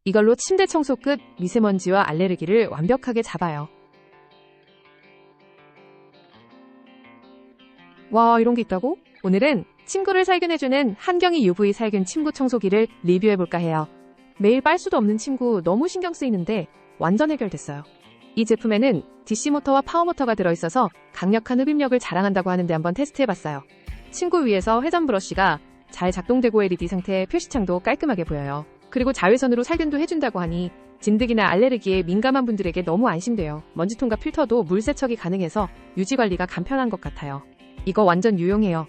이걸로 침대 청소 끝 미세먼지와 알레르기를 완벽하게 잡아요. 와, 이런 게 있다고? 오늘은 침구를 살균해주는 한경이 UV 살균 침구 청소기를 리뷰해볼까 해요. 매일 빨 수도 없는 침구 너무 신경 쓰이는데 완전 해결됐어요. 이 제품에는 DC모터와 파워모터가 들어있어서 강력한 흡입력을 자랑한다고 하는데 한번 테스트해봤어요. 침구 위에서 회전 브러쉬가 잘 작동되고 LED 상태의 표시창도 깔끔하게 보여요. 그리고 자외선으로 살균도 해준다고 하니 진드기나 알레르기에 민감한 분들에게 너무 안심돼요. 먼지통과 필터도 물 세척이 가능해서 유지관리가 간편한 것 같아요. 이거 완전 유용해요.